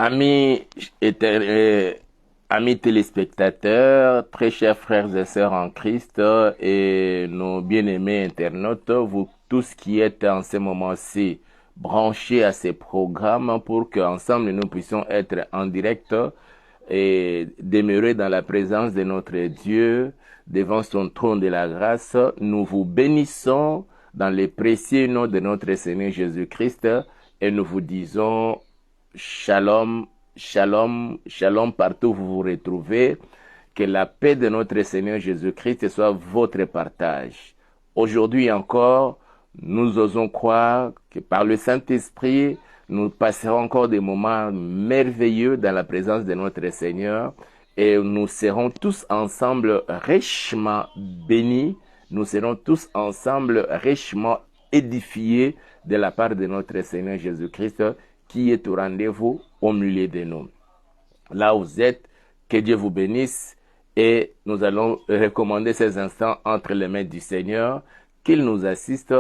Amis, amis téléspectateurs, très chers frères et sœurs en Christ et nos bien-aimés internautes, vous tous qui êtes en ce moment-ci branchés à ces programmes pour qu'ensemble nous puissions être en direct et demeurer dans la présence de notre Dieu devant son trône de la grâce, nous vous bénissons dans les précieux noms de notre Seigneur Jésus-Christ et nous vous disons Shalom, shalom, shalom partout où vous vous retrouvez. Que la paix de notre Seigneur Jésus-Christ soit votre partage. Aujourd'hui encore, nous osons croire que par le Saint-Esprit, nous passerons encore des moments merveilleux dans la présence de notre Seigneur et nous serons tous ensemble richement bénis. Nous serons tous ensemble richement édifiés de la part de notre Seigneur Jésus-Christ qui est au rendez-vous au milieu de nous. Là où vous êtes, que Dieu vous bénisse et nous allons recommander ces instants entre les mains du Seigneur, qu'il nous assiste,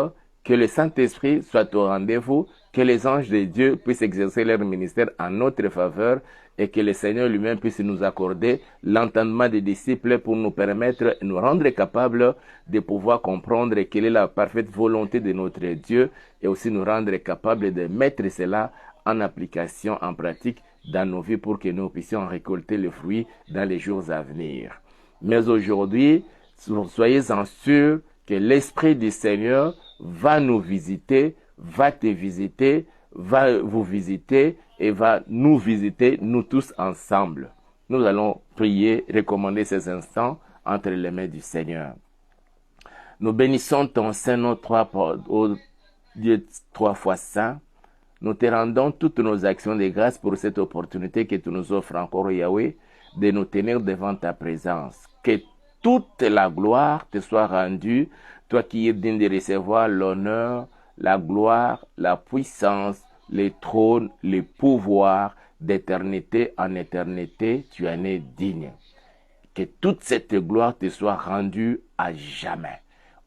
que le Saint-Esprit soit au rendez-vous, que les anges de Dieu puissent exercer leur ministère en notre faveur et que le Seigneur lui-même puisse nous accorder l'entendement des disciples pour nous permettre, nous rendre capables de pouvoir comprendre quelle est la parfaite volonté de notre Dieu et aussi nous rendre capables de mettre cela en application, en pratique dans nos vies pour que nous puissions récolter le fruit dans les jours à venir. Mais aujourd'hui, soyez-en sûrs que l'Esprit du Seigneur va nous visiter, va te visiter, va vous visiter et va nous visiter, nous tous ensemble. Nous allons prier, recommander ces instants entre les mains du Seigneur. Nous bénissons ton Saint-Nom, ô Dieu 3 fois saint. Nous te rendons toutes nos actions de grâce pour cette opportunité que tu nous offres encore, Yahweh, de nous tenir devant ta présence. Que toute la gloire te soit rendue, toi qui es digne de recevoir l'honneur, la gloire, la puissance, les trônes, les pouvoirs d'éternité en éternité, tu en es digne. Que toute cette gloire te soit rendue à jamais.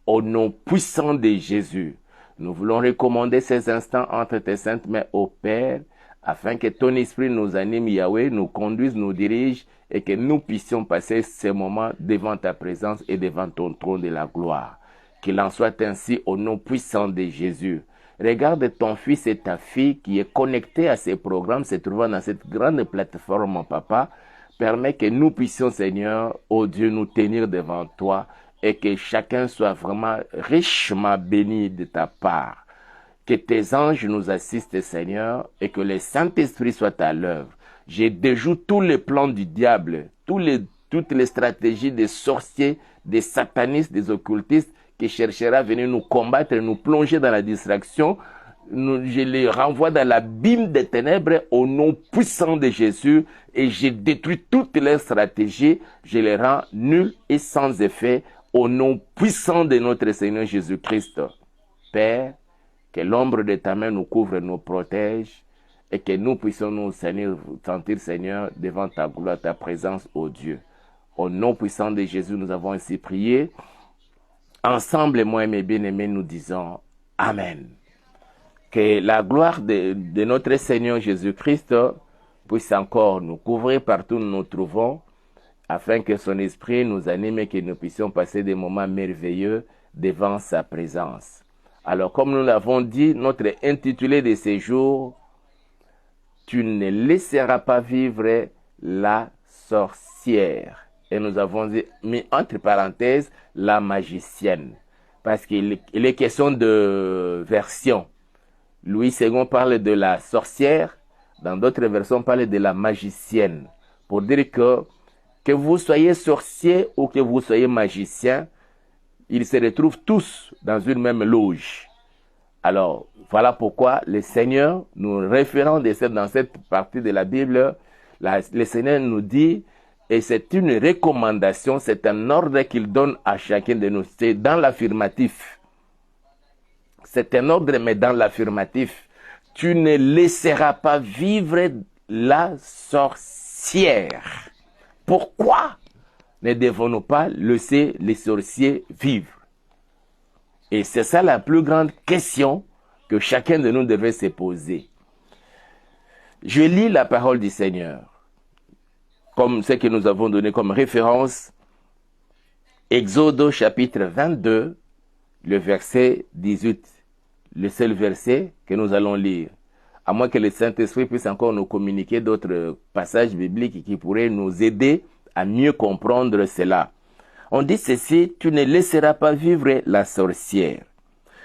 Au nom puissant de Jésus, nous voulons recommander ces instants entre tes saintes mains au Père, afin que ton esprit nous anime, Yahweh, nous conduise, nous dirige, et que nous puissions passer ces moments devant ta présence et devant ton trône de la gloire. Qu'il en soit ainsi au nom puissant de Jésus. Regarde ton fils et ta fille qui est connecté à ces programmes, se trouvant dans cette grande plateforme, Papa. Permets que nous puissions, Seigneur, ô Dieu, nous tenir devant toi, et que chacun soit vraiment richement béni de ta part. Que tes anges nous assistent, Seigneur, et que le Saint-Esprit soit à l'œuvre. Je déjoue tous les plans du diable, toutes les stratégies des sorciers, des satanistes, des occultistes qui cherchera à venir nous combattre, nous plonger dans la distraction. Je les renvoie dans l'abîme des ténèbres au nom puissant de Jésus et je détruis toutes leurs stratégies. Je les rends nulles et sans effet au nom puissant de notre Seigneur Jésus-Christ. Père, que l'ombre de ta main nous couvre et nous protège et que nous puissions nous sentir, Seigneur, devant ta gloire, ta présence, ô Dieu. Au nom puissant de Jésus, nous avons ainsi prié. Ensemble, moi et mes bien-aimés, nous disons Amen. Que la gloire de notre Seigneur Jésus-Christ puisse encore nous couvrir partout où nous nous trouvons, afin que son esprit nous anime et que nous puissions passer des moments merveilleux devant sa présence. Alors, comme nous l'avons dit, notre intitulé de ces jours, tu ne laisseras pas vivre la sorcière. Et nous avons mis entre parenthèses la magicienne, parce qu'il est question de version. Louis II parle de la sorcière, dans d'autres versions on parle de la magicienne, pour dire que vous soyez sorcier ou que vous soyez magicien, ils se retrouvent tous dans une même loge. Alors, voilà pourquoi le Seigneur, nous référons dans cette partie de la Bible, le Seigneur nous dit, et c'est une recommandation, c'est un ordre qu'il donne à chacun de nous, c'est dans l'affirmatif. C'est un ordre, mais dans l'affirmatif. Tu ne laisseras pas vivre la sorcière. Pourquoi ne devons-nous pas laisser les sorciers vivre? Et c'est ça la plus grande question que chacun de nous devrait se poser. Je lis la parole du Seigneur, comme ce que nous avons donné comme référence, Exode chapitre 22, le verset 18, le seul verset que nous allons lire. À moins que le Saint-Esprit puisse encore nous communiquer d'autres passages bibliques qui pourraient nous aider à mieux comprendre cela. On dit ceci, tu ne laisseras pas vivre la sorcière.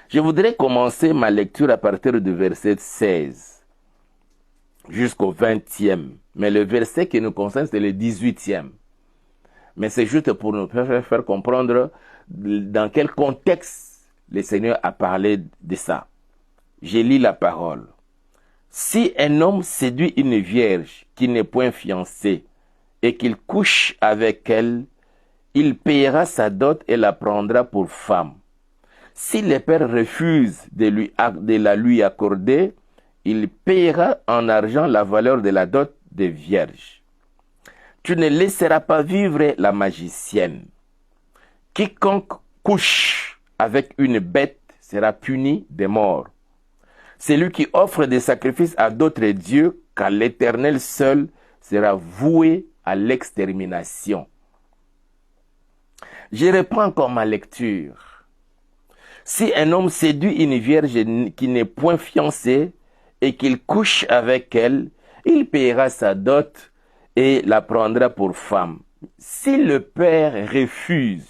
Je voudrais commencer ma lecture à partir du verset 16 jusqu'au 20e. Mais le verset qui nous concerne, c'est le 18e. Mais c'est juste pour nous faire comprendre dans quel contexte le Seigneur a parlé de ça. Je lis la parole. Si un homme séduit une vierge qui n'est point fiancée et qu'il couche avec elle, il payera sa dot et la prendra pour femme. Si le père refuse de la lui accorder, il payera en argent la valeur de la dot de vierge. Tu ne laisseras pas vivre la magicienne. Quiconque couche avec une bête sera puni de mort. Celui qui offre des sacrifices à d'autres dieux qu'à l'Éternel seul sera voué à l'extermination. Je reprends encore ma lecture. Si un homme séduit une vierge qui n'est point fiancée et qu'il couche avec elle, il paiera sa dot et la prendra pour femme. Si le père refuse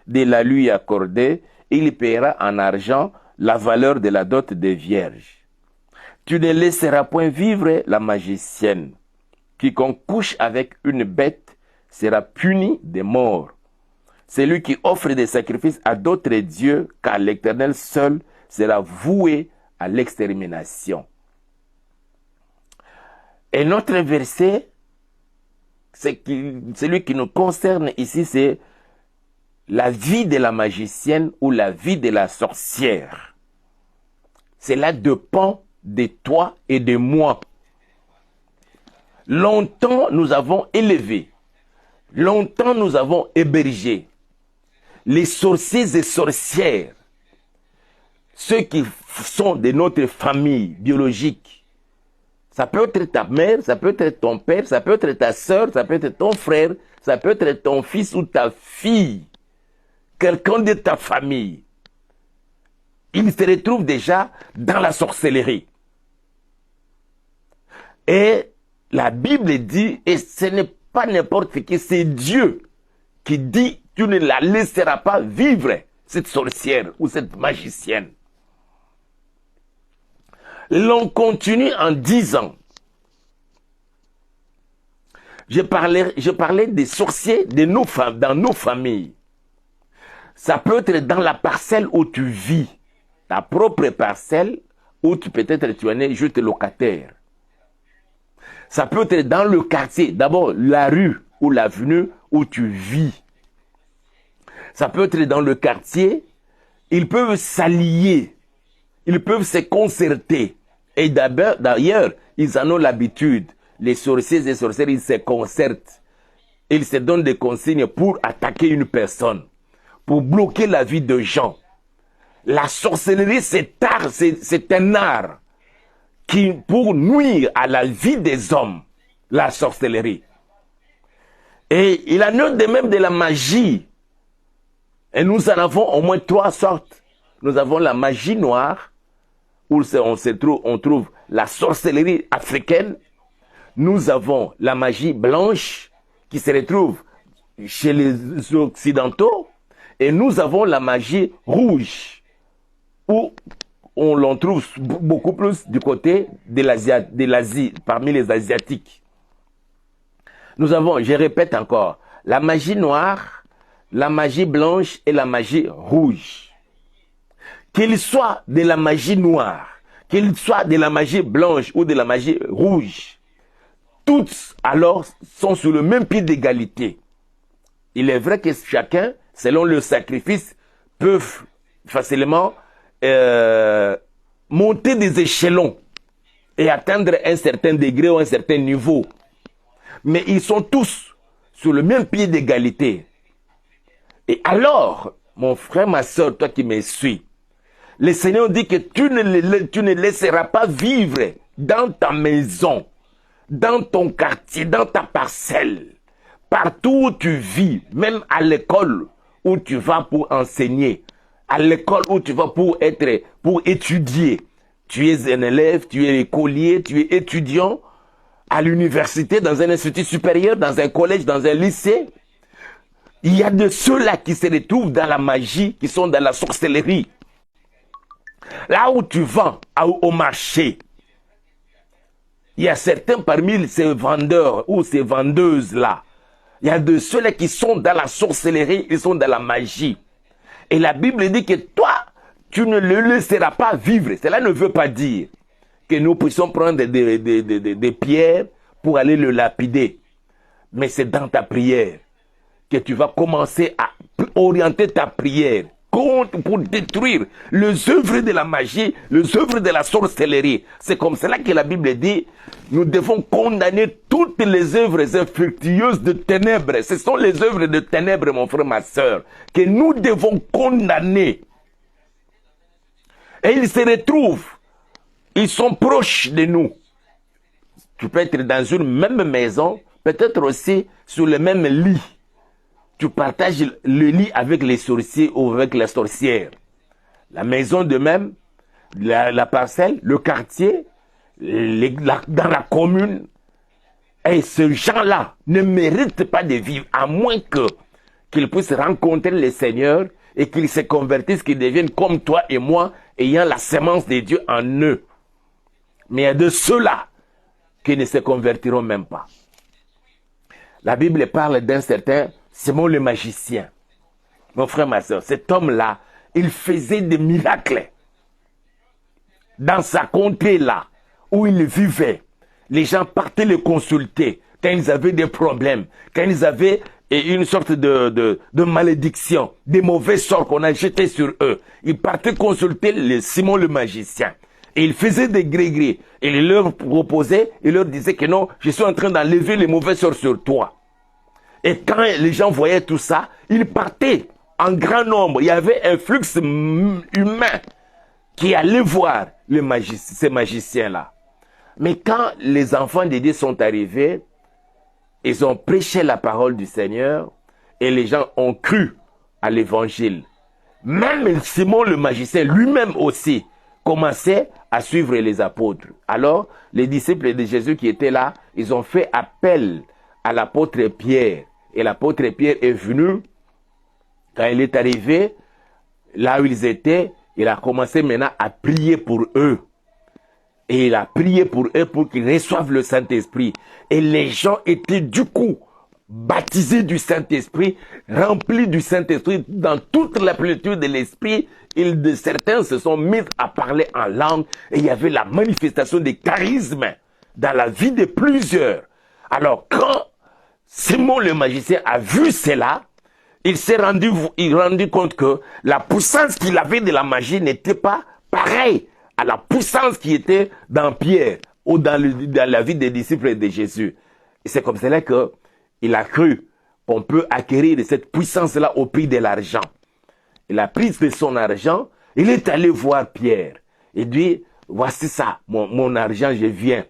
de la lui accorder, il paiera en argent la valeur de la dot des vierges. Tu ne laisseras point vivre la magicienne. Quiconque couche avec une bête sera puni de mort. Celui qui offre des sacrifices à d'autres dieux qu'à l'Éternel seul sera voué à l'extermination. Et notre verset, celui qui nous concerne ici, c'est la vie de la magicienne ou la vie de la sorcière. Cela dépend de toi et de moi. Longtemps nous avons élevé, longtemps nous avons hébergé les sorciers et sorcières, ceux qui sont de notre famille biologique. Ça peut être ta mère, ça peut être ton père, ça peut être ta soeur, ça peut être ton frère, ça peut être ton fils ou ta fille, quelqu'un de ta famille. Il se retrouve déjà dans la sorcellerie. Et la Bible dit, et ce n'est pas n'importe qui, c'est Dieu qui dit, tu ne la laisseras pas vivre, cette sorcière ou cette magicienne. L'on continue en disant, je parlais des sorciers de nos femmes, dans nos familles. Ça peut être dans la parcelle où tu vis, ta propre parcelle, où peut-être tu en es juste locataire. Ça peut être dans le quartier, d'abord la rue ou l'avenue où tu vis. Ça peut être dans le quartier, ils peuvent s'allier, ils peuvent se concerter. Et d'ailleurs, ils en ont l'habitude. Les sorciers et sorcières, ils se concertent. Ils se donnent des consignes pour attaquer une personne, pour bloquer la vie de gens. La sorcellerie, c'est un art qui, pour nuire à la vie des hommes, la sorcellerie. Et il en est de même de la magie. Et nous en avons au moins 3 sortes. Nous avons la magie noire, où on trouve la sorcellerie africaine. Nous avons la magie blanche, qui se retrouve chez les Occidentaux. Et nous avons la magie rouge, où on l'en trouve beaucoup plus du côté de l'Asie, parmi les Asiatiques. Nous avons, je répète encore, la magie noire, la magie blanche et la magie rouge. Qu'il soit de la magie noire, qu'il soit de la magie blanche ou de la magie rouge, toutes alors sont sur le même pied d'égalité. Il est vrai que chacun, selon le sacrifice, peut facilement monter des échelons et atteindre un certain degré ou un certain niveau. Mais ils sont tous sur le même pied d'égalité. Et alors, mon frère, ma soeur, toi qui me suis, le Seigneur dit que tu ne laisseras pas vivre dans ta maison dans ton quartier, dans ta parcelle, partout où tu vis, même à l'école où tu vas pour enseigner, à l'école où tu vas pour étudier. Tu es un élève, tu es écolier, tu es étudiant à l'université, dans un institut supérieur, dans un collège, dans un lycée. Il y a de ceux-là qui se retrouvent dans la magie, qui sont dans la sorcellerie. Là où tu vas au marché, il y a certains parmi ces vendeurs ou ces vendeuses-là, il y a de ceux-là qui sont dans la sorcellerie, ils sont dans la magie. Et la Bible dit que toi, tu ne le laisseras pas vivre. Cela ne veut pas dire que nous puissions prendre des pierres pour aller le lapider. Mais c'est dans ta prière que tu vas commencer à orienter ta prière pour détruire les œuvres de la magie, les œuvres de la sorcellerie. C'est comme cela que la Bible dit, nous devons condamner toutes les œuvres infructueuses de ténèbres. Ce sont les œuvres de ténèbres, mon frère, ma soeur, que nous devons condamner. Et ils se retrouvent, ils sont proches de nous. Tu peux être dans une même maison, peut-être aussi sur le même lit. Tu partages le lit avec les sorciers ou avec les sorcières. La maison de même, la parcelle, le quartier, dans la commune. Et ces gens-là ne méritent pas de vivre, à moins qu'ils puissent rencontrer le Seigneur et qu'ils se convertissent, qu'ils deviennent comme toi et moi, ayant la sémence de Dieu en eux. Mais il y a de ceux-là qui ne se convertiront même pas. La Bible parle d'un certain Simon le magicien. Mon frère, ma soeur, cet homme-là, il faisait des miracles. Dans sa contrée-là, où il vivait, les gens partaient le consulter quand ils avaient des problèmes, quand ils avaient une sorte de malédiction, des mauvais sorts qu'on a jetés sur eux. Ils partaient consulter le Simon le magicien. Et il faisait des gré-gré. Et il leur proposait, il leur disait que non, je suis en train d'enlever les mauvais sorts sur toi. Et quand les gens voyaient tout ça, ils partaient en grand nombre. Il y avait un flux humain qui allait voir ces magiciens-là. Mais quand les enfants de Dieu sont arrivés, ils ont prêché la parole du Seigneur et les gens ont cru à l'évangile. Même Simon le magicien lui-même aussi commençait à suivre les apôtres. Alors, les disciples de Jésus qui étaient là, ils ont fait appel à l'apôtre Pierre. Et l'apôtre Pierre est venu. Quand il est arrivé, là où ils étaient, il a commencé maintenant à prier pour eux. Et il a prié pour eux pour qu'ils reçoivent le Saint-Esprit. Et les gens étaient du coup baptisés du Saint-Esprit, remplis du Saint-Esprit dans toute la plénitude de l'Esprit. Certains se sont mis à parler en langue et il y avait la manifestation des charismes dans la vie de plusieurs. Alors quand Simon le magicien a vu cela, il s'est rendu compte que la puissance qu'il avait de la magie n'était pas pareille à la puissance qui était dans Pierre ou dans la vie des disciples de Jésus. Et c'est comme cela qu'il a cru qu'on peut acquérir cette puissance-là au prix de l'argent. Il a pris de son argent, il est allé voir Pierre. Il dit, voici ça, mon argent, je viens.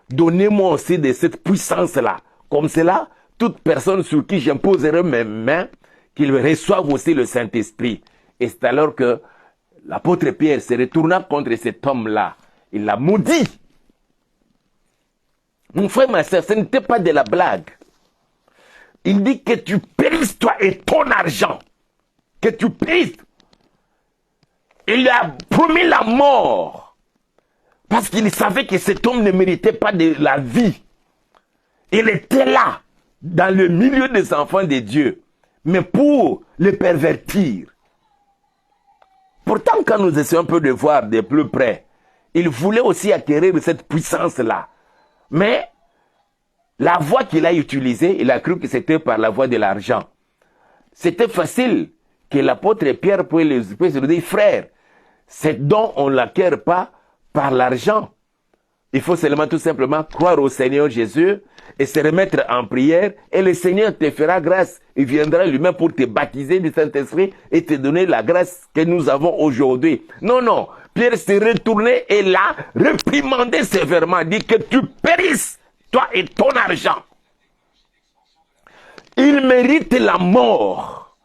Donnez-moi aussi de cette puissance-là. Comme cela, toute personne sur qui j'imposerai mes mains, qu'il reçoive aussi le Saint-Esprit. Et c'est alors que l'apôtre Pierre se retourna contre cet homme-là. Il l'a maudit. Mon frère, ma soeur, ce n'était pas de la blague. Il dit que tu périsses toi et ton argent. Que tu périsses. Il a promis la mort. Parce qu'il savait que cet homme ne méritait pas de la vie. Il était là, dans le milieu des enfants de Dieu. Mais pour les pervertir. Pourtant, quand nous essayons un peu de voir de plus près, il voulait aussi acquérir cette puissance-là. Mais la voie qu'il a utilisée, il a cru que c'était par la voie de l'argent. C'était facile que l'apôtre Pierre puisse se dire, frère, c'est don, on ne l'acquiert pas par l'argent. Il faut seulement tout simplement croire au Seigneur Jésus et se remettre en prière et le Seigneur te fera grâce. Il viendra lui-même pour te baptiser du Saint-Esprit et te donner la grâce que nous avons aujourd'hui. Non, non. Pierre s'est retourné et l'a réprimandé sévèrement, dit que tu périsses toi et ton argent. Ils méritent la mort.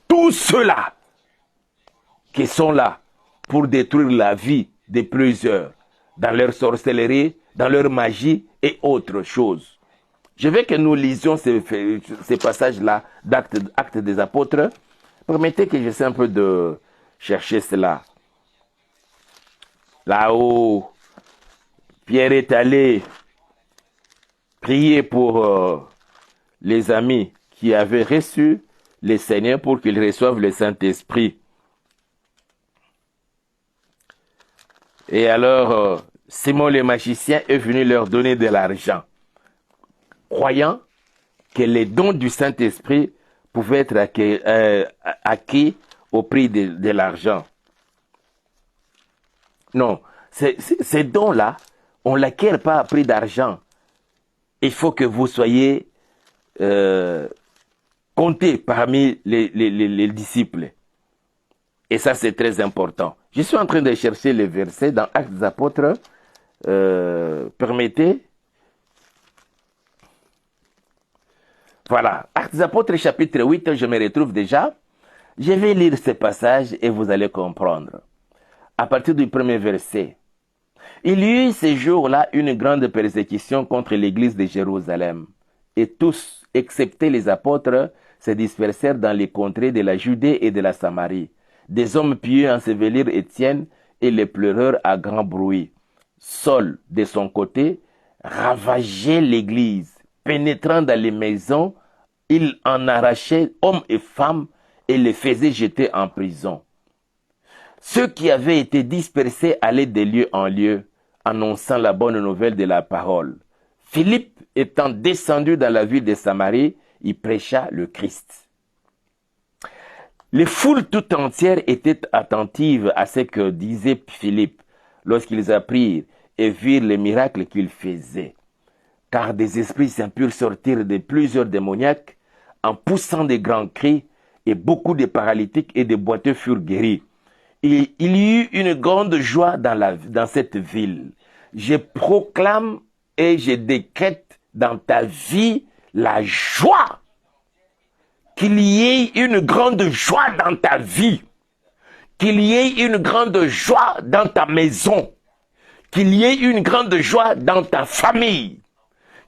Tous ceux-là qui sont là pour détruire la vie de plusieurs dans leur sorcellerie, dans leur magie et autres choses. Je veux que nous lisions ces passages-là d'Actes des Apôtres. Permettez que j'essaie un peu de chercher cela. Là-haut, Pierre est allé prier pour les amis qui avaient reçu le Seigneur pour qu'ils reçoivent le Saint-Esprit. Et alors, Simon le magicien est venu leur donner de l'argent, croyant que les dons du Saint-Esprit pouvaient être acquis au prix de l'argent. Non, ces dons-là, on ne l'acquiert pas à prix d'argent. Il faut que vous soyez comptés parmi les disciples. Et ça, c'est très important. Je suis en train de chercher les versets dans Actes des Apôtres. Permettez. Voilà, Actes des Apôtres, chapitre 8, je me retrouve déjà. Je vais lire ce passage et vous allez comprendre. À partir du premier verset. Il y eut ces jours-là une grande persécution contre l'église de Jérusalem. Et tous, excepté les apôtres, se dispersèrent dans les contrées de la Judée et de la Samarie. Des hommes pieux ensevelirent Étienne et les pleureurs à grand bruit. Saul, de son côté, ravageait l'église. Pénétrant dans les maisons, il en arrachait hommes et femmes et les faisait jeter en prison. Ceux qui avaient été dispersés allaient de lieu en lieu, annonçant la bonne nouvelle de la parole. Philippe, étant descendu dans la ville de Samarie, y prêcha le Christ. Les foules tout entières étaient attentives à ce que disait Philippe lorsqu'ils apprirent et virent les miracles qu'il faisait. Car des esprits impurs sortirent de plusieurs démoniaques en poussant de grands cris, et beaucoup de paralytiques et de boiteux furent guéris. Il y eut une grande joie dans cette ville. Je proclame et je décrète dans ta vie la joie. Qu'il y ait une grande joie dans ta vie. Qu'il y ait une grande joie dans ta maison. Qu'il y ait une grande joie dans ta famille.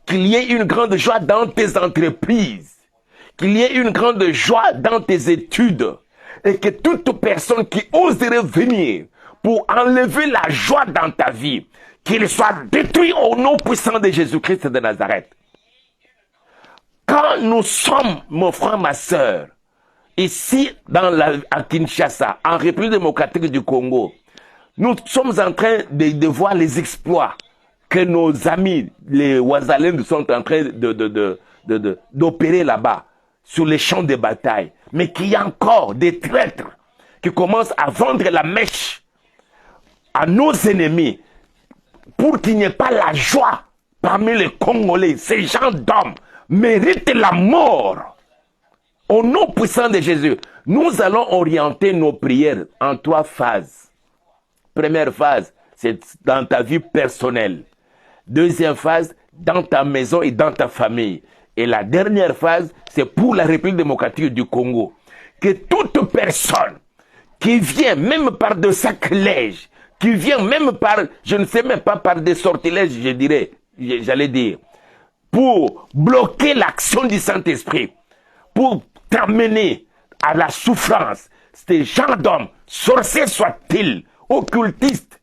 Qu'il y ait une grande joie dans tes entreprises. Qu'il y ait une grande joie dans tes études. Et que toute personne qui oserait venir pour enlever la joie dans ta vie, qu'il soit détruit au nom puissant de Jésus-Christ de Nazareth. Quand nous sommes, mon frère, ma soeur, ici à Kinshasa, en République démocratique du Congo, nous sommes en train de voir les exploits que nos amis, les Ouazalènes, sont en train d'opérer là-bas, sur les champs de bataille. Mais qu'il y a encore des traîtres qui commencent à vendre la mèche à nos ennemis pour qu'il n'y ait pas la joie parmi les Congolais. Ces gens d'hommes méritent la mort. Au nom puissant de Jésus, nous allons orienter nos prières en 3 phases. Première phase, c'est dans ta vie personnelle. Deuxième phase, dans ta maison et dans ta famille. Et la dernière phase, c'est pour la République démocratique du Congo. Que toute personne qui vient même par de sacrilèges, qui vient même par, je ne sais même pas, par des sortilèges, j'allais dire, pour bloquer l'action du Saint-Esprit, pour t'amener à la souffrance, ces gens d'hommes, sorciers soient-ils, occultistes,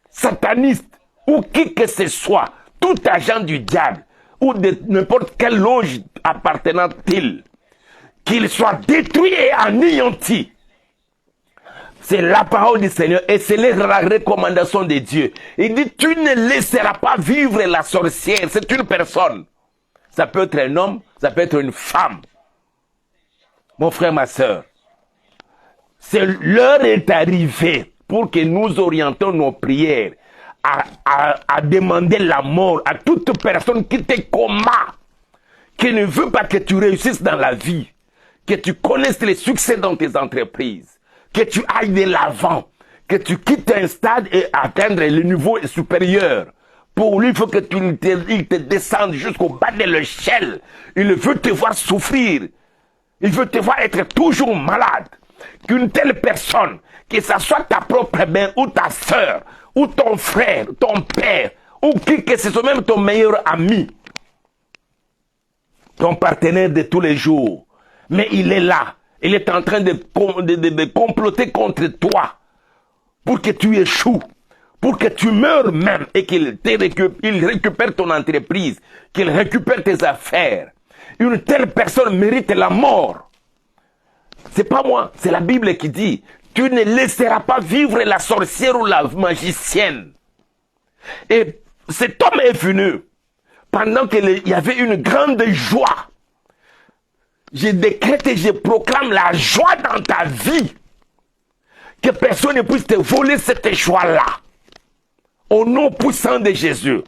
satanistes, ou qui que ce soit, tout agent du diable, ou de n'importe quelle loge appartenant-il, qu'il soit détruit et anéanti. C'est la parole du Seigneur et c'est la recommandation de Dieu. Il dit, tu ne laisseras pas vivre la sorcière. C'est une personne. Ça peut être un homme, ça peut être une femme. Mon frère, ma soeur, l'heure est arrivée pour que nous orientons nos prières à demander la mort à toute personne qui te combat, qui ne veut pas que tu réussisses dans la vie, que tu connaisses les succès dans tes entreprises, que tu ailles de l'avant, que tu quittes un stade et atteindre le niveau supérieur Pour lui, il faut que il te descende jusqu'au bas de l'échelle. Il veut te voir souffrir. Il veut te voir être toujours malade. Qu'une telle personne, que ce soit ta propre mère ou ta soeur, ou ton frère, ton père, ou que ce soit même ton meilleur ami, ton partenaire de tous les jours, mais il est là. Il est en train de comploter contre toi pour que tu échoues, pour que tu meurs même et qu'il récupère ton entreprise, qu'il récupère tes affaires. Une telle personne mérite la mort. C'est pas moi, c'est la Bible qui dit, tu ne laisseras pas vivre la sorcière ou la magicienne. Et cet homme est venu pendant qu'il y avait une grande joie. Je décrète et je proclame la joie dans ta vie. Que personne ne puisse te voler cette joie-là. Au nom puissant de Jésus.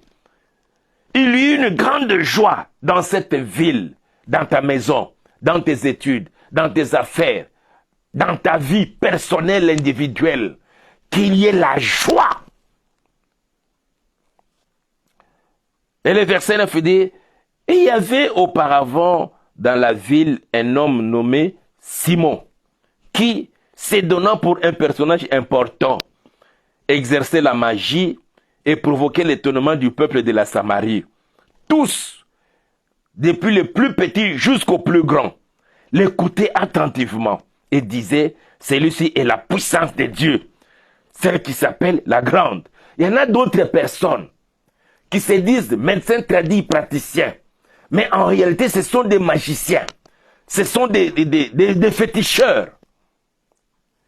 Il y a une grande joie dans cette ville, dans ta maison, dans tes études, dans tes affaires, dans ta vie personnelle, individuelle. Qu'il y ait la joie. Et le verset 9 dit, et il y avait auparavant dans la ville un homme nommé Simon, qui, se donnant pour un personnage important, exerçait la magie et provoquait l'étonnement du peuple de la Samarie. Tous, depuis le plus petit jusqu'au plus grand, l'écoutaient attentivement et disaient, celui-ci est la puissance de Dieu, celle qui s'appelle la grande. Il y en a d'autres personnes qui se disent médecins tradis praticiens, mais en réalité ce sont des magiciens, ce sont des féticheurs.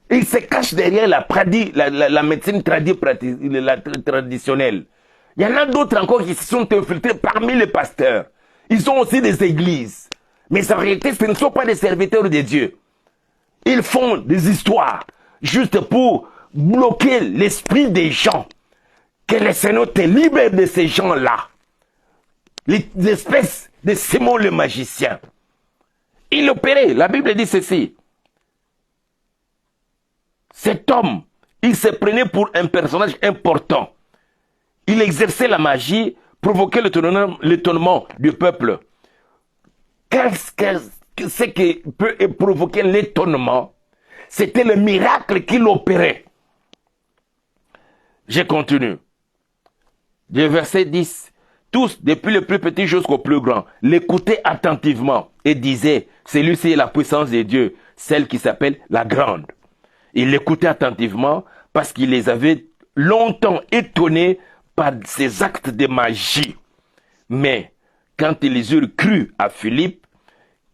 Ils se cachent derrière la médecine traditionnelle. Il y en a d'autres encore qui se sont infiltrés parmi les pasteurs. Ils ont aussi des églises. Mais en réalité, ce ne sont pas des serviteurs de Dieu. Ils font des histoires juste pour bloquer l'esprit des gens. Que le Seigneur te libère de ces gens-là. Les espèces de Simon le magicien. Il opérait. La Bible dit ceci. Cet homme, il se prenait pour un personnage important. Il exerçait la magie, provoquait l'étonnement du peuple. Qu'est-ce qui peut provoquer l'étonnement? C'était le miracle qu'il opérait. Je continue. Du verset 10. Tous, depuis le plus petit jusqu'au plus grand, l'écoutaient attentivement et disaient, celui-ci est la puissance de Dieu, celle qui s'appelle la grande. Ils l'écoutaient attentivement parce qu'il les avait longtemps étonnés par ses actes de magie. Mais quand ils eurent cru à Philippe,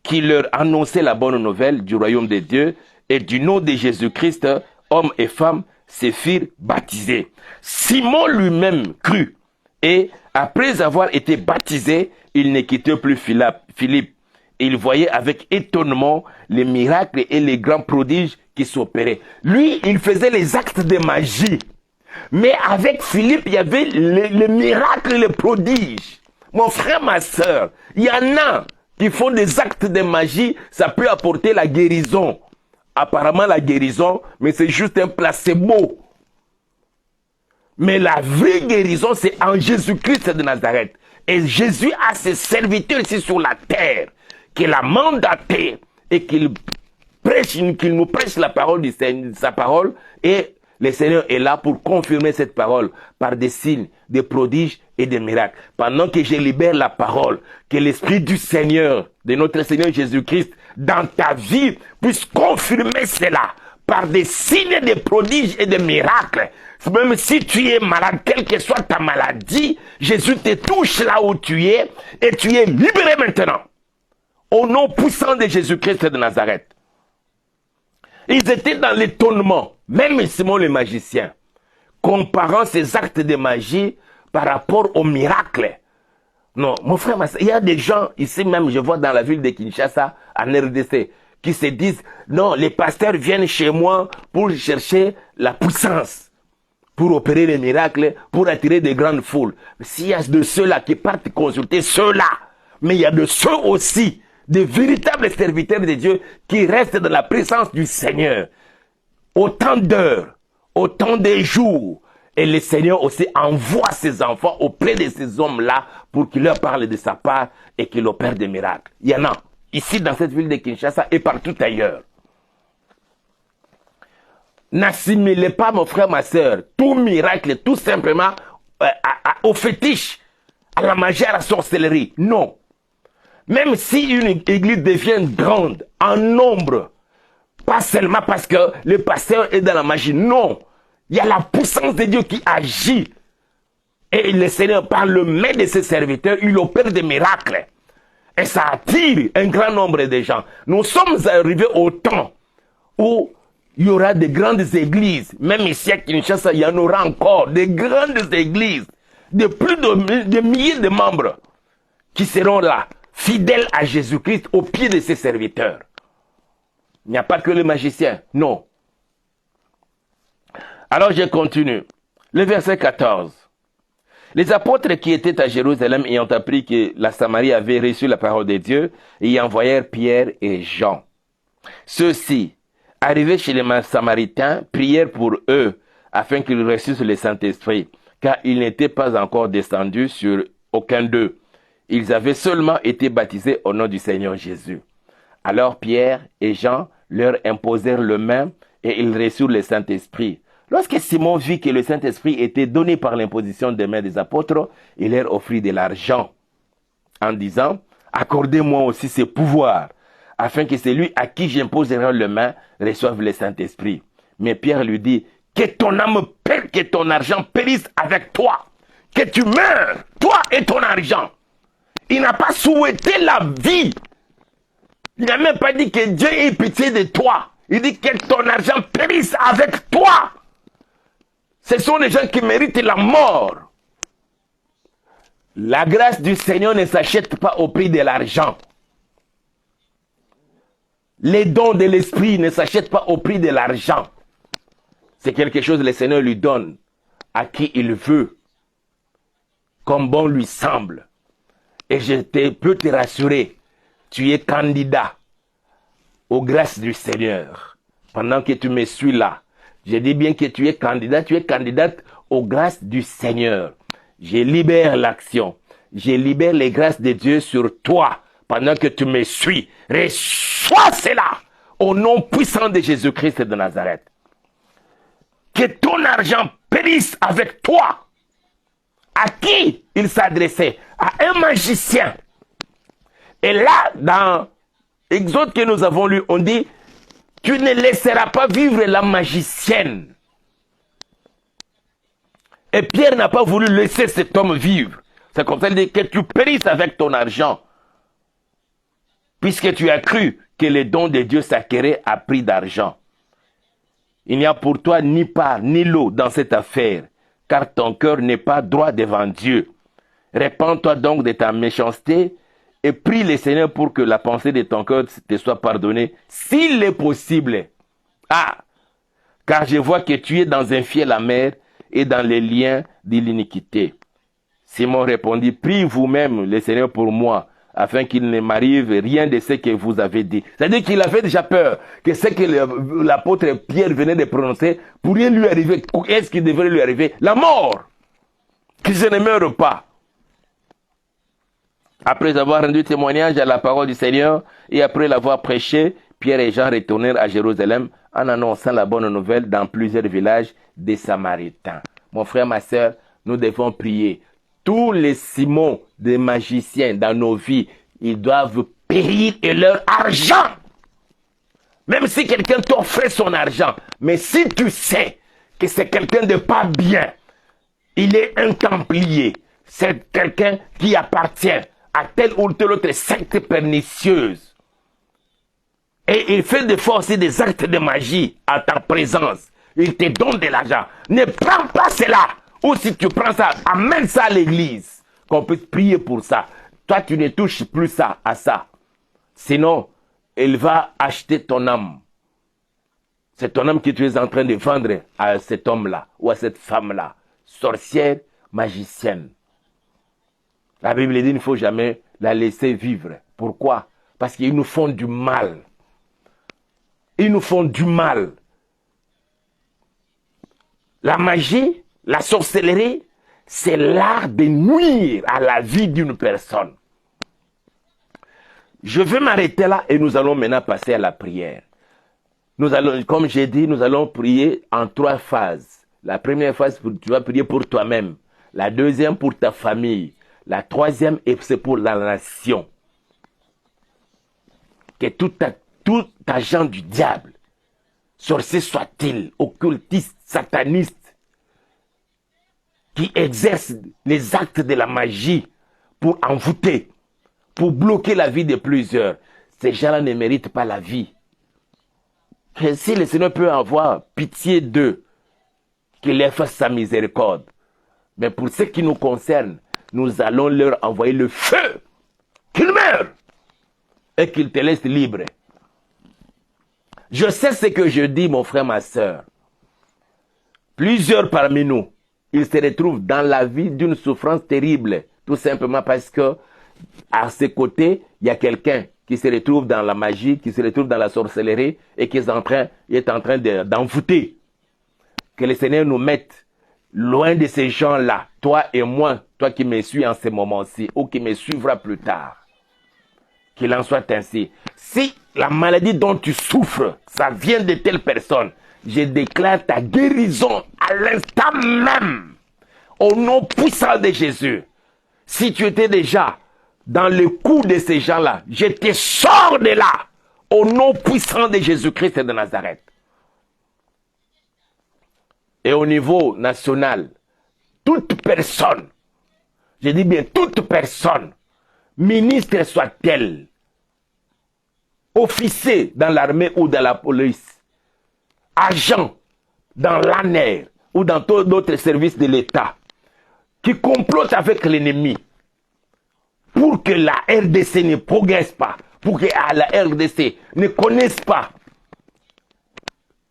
qui leur annonçait la bonne nouvelle du royaume de Dieu et du nom de Jésus-Christ, hommes et femmes se firent baptisés. Simon lui-même crut et après avoir été baptisé, il ne quittait plus Philippe. Il voyait avec étonnement les miracles et les grands prodiges qui s'opéraient. Lui, il faisait les actes de magie. Mais avec Philippe, il y avait les miracles, les prodiges. Mon frère, ma soeur, il y en a qui font des actes de magie, ça peut apporter la guérison. Apparemment la guérison, mais c'est juste un placebo. Mais la vraie guérison, c'est en Jésus-Christ de Nazareth. Et Jésus a ses serviteurs ici sur la terre, qu'il a mandaté et qu'il nous prêche la parole du Seigneur, sa parole, et le Seigneur est là pour confirmer cette parole par des signes, des prodiges et des miracles. Pendant que je libère la parole, que l'Esprit du Seigneur, de notre Seigneur Jésus-Christ, dans ta vie, puisse confirmer cela par des signes, des prodiges et des miracles. Même si tu es malade, quelle que soit ta maladie, Jésus te touche là où tu es et tu es libéré maintenant. Au nom puissant de Jésus-Christ de Nazareth. Ils étaient dans l'étonnement, même Simon le magicien, comparant ses actes de magie par rapport aux miracles. Non, mon frère, il y a des gens, ici même, je vois dans la ville de Kinshasa, en RDC, qui se disent, non, les pasteurs viennent chez moi pour chercher la puissance, pour opérer les miracles, pour attirer des grandes foules. S'il y a de ceux-là qui partent consulter ceux-là, mais il y a de ceux aussi, des véritables serviteurs de Dieu qui restent dans la présence du Seigneur. Autant d'heures, autant de jours, Et le Seigneur aussi envoie ses enfants auprès de ces hommes-là pour qu'ils leur parlent de sa part et qu'ils opèrent des miracles. Il y en a ici dans cette ville de Kinshasa et partout ailleurs. N'assimilez pas, mon frère, ma soeur, tout miracle, tout simplement au fétiche, à la magie, à la sorcellerie. Non. Même si une église devient grande en nombre, pas seulement parce que le pasteur est dans la magie, non. Il y a la puissance de Dieu qui agit. Et le Seigneur, par le main de ses serviteurs, il opère des miracles. Et ça attire un grand nombre de gens. Nous sommes arrivés au temps où il y aura de grandes églises. Même ici à Kinshasa, il y en aura encore. De grandes églises. De plus de milliers de membres qui seront là, fidèles à Jésus-Christ au pied de ses serviteurs. Il n'y a pas que les magiciens. Non. Alors je continue. Le verset 14. Les apôtres qui étaient à Jérusalem ayant appris que la Samarie avait reçu la parole de Dieu, y envoyèrent Pierre et Jean. Ceux-ci, arrivés chez les Samaritains, prièrent pour eux, afin qu'ils reçussent le Saint-Esprit, car il n'était pas encore descendu sur aucun d'eux. Ils avaient seulement été baptisés au nom du Seigneur Jésus. Alors Pierre et Jean leur imposèrent le main et ils reçurent le Saint-Esprit. Lorsque Simon vit que le Saint-Esprit était donné par l'imposition des mains des apôtres, il leur offrit de l'argent en disant « Accordez-moi aussi ce pouvoir, afin que celui à qui j'imposerai le main reçoive le Saint-Esprit. » Mais Pierre lui dit « Que ton âme perde, que ton argent périsse avec toi, que tu meurs, toi et ton argent. » Il n'a pas souhaité la vie. Il n'a même pas dit que Dieu ait pitié de toi. Il dit que ton argent périsse avec toi. Ce sont les gens qui méritent la mort. La grâce du Seigneur ne s'achète pas au prix de l'argent. Les dons de l'esprit ne s'achètent pas au prix de l'argent. C'est quelque chose que le Seigneur lui donne à qui il veut, comme bon lui semble. Et peux te rassurer, tu es candidat aux grâces du Seigneur. Pendant que tu me suis là, je dis bien que tu es candidate aux grâces du Seigneur. Je libère l'action. Je libère les grâces de Dieu sur toi pendant que tu me suis. Reçois cela au nom puissant de Jésus-Christ de Nazareth. Que ton argent périsse avec toi. À qui il s'adressait? À un magicien. Et là, dans Exode que nous avons lu, on dit, tu ne laisseras pas vivre la magicienne. Et Pierre n'a pas voulu laisser cet homme vivre. C'est comme ça qu'il dit que tu périsses avec ton argent. Puisque tu as cru que les dons de Dieu s'acquéraient à prix d'argent. Il n'y a pour toi ni part ni lot dans cette affaire, car ton cœur n'est pas droit devant Dieu. Répands-toi donc de ta méchanceté et prie le Seigneur pour que la pensée de ton cœur te soit pardonnée, s'il est possible. Ah, car je vois que tu es dans un fiel amer et dans les liens de l'iniquité. Simon répondit, prie vous-même le Seigneur pour moi, afin qu'il ne m'arrive rien de ce que vous avez dit. C'est-à-dire qu'il avait déjà peur que ce que l'apôtre Pierre venait de prononcer pourrait lui arriver. Qu'est-ce qui devrait lui arriver? La mort. Que je ne meure pas. Après avoir rendu témoignage à la parole du Seigneur et après l'avoir prêché, Pierre et Jean retournèrent à Jérusalem en annonçant la bonne nouvelle dans plusieurs villages des Samaritains. Mon frère, ma soeur, nous devons prier. Tous les Simons des magiciens dans nos vies, ils doivent périr et leur argent. Même si quelqu'un t'offre son argent, mais si tu sais que c'est quelqu'un de pas bien, il est un templier, c'est quelqu'un qui appartient à telle ou telle autre secte pernicieuse. Et il fait des fois aussi des actes de magie à ta présence. Il te donne de l'argent. Ne prends pas cela. Ou si tu prends ça, amène ça à l'église. Qu'on puisse prier pour ça. Toi, tu ne touches plus ça à ça. Sinon, il va acheter ton âme. C'est ton âme que tu es en train de vendre à cet homme-là ou à cette femme-là. Sorcière, magicienne. La Bible dit qu'il ne faut jamais la laisser vivre. Pourquoi? Parce qu'ils nous font du mal. Ils nous font du mal. La magie La sorcellerie, c'est l'art de nuire à la vie d'une personne. Je vais m'arrêter là et nous allons maintenant passer à la prière. Nous allons, comme j'ai dit, nous allons prier en 3 phases. La première phase, tu vas prier pour toi-même. La deuxième, pour ta famille. La troisième, c'est pour la nation. Que tout agent du diable, sorcier soit-il, occultiste, sataniste, qui exerce les actes de la magie pour envoûter, pour bloquer la vie de plusieurs, ces gens-là ne méritent pas la vie. Et si le Seigneur peut avoir pitié d'eux, qu'il leur fasse sa miséricorde. Mais pour ce qui nous concerne, nous allons leur envoyer le feu, qu'ils meurent et qu'ils te laissent libre. Je sais ce que je dis, mon frère, ma soeur. Plusieurs parmi nous, ils se retrouvent dans la vie d'une souffrance terrible, tout simplement parce que à ses côtés, il y a quelqu'un qui se retrouve dans la magie, qui se retrouve dans la sorcellerie et qui est en train d'envoûter. Que le Seigneur nous mette loin de ces gens-là, toi et moi, toi qui me suis en ce moment-ci ou qui me suivra plus tard. Qu'il en soit ainsi. Si la maladie dont tu souffres, ça vient de telle personne, je déclare ta guérison à l'instant même, au nom puissant de Jésus. Si tu étais déjà dans le coup de ces gens-là, je te sors de là, au nom puissant de Jésus-Christ de Nazareth. Et au niveau national, toute personne, je dis bien toute personne, ministre soit-elle, officier dans l'armée ou dans la police, agent dans l'ANER ou dans d'autres services de l'État, qui complote avec l'ennemi pour que la RDC ne progresse pas, pour que la RDC ne connaisse pas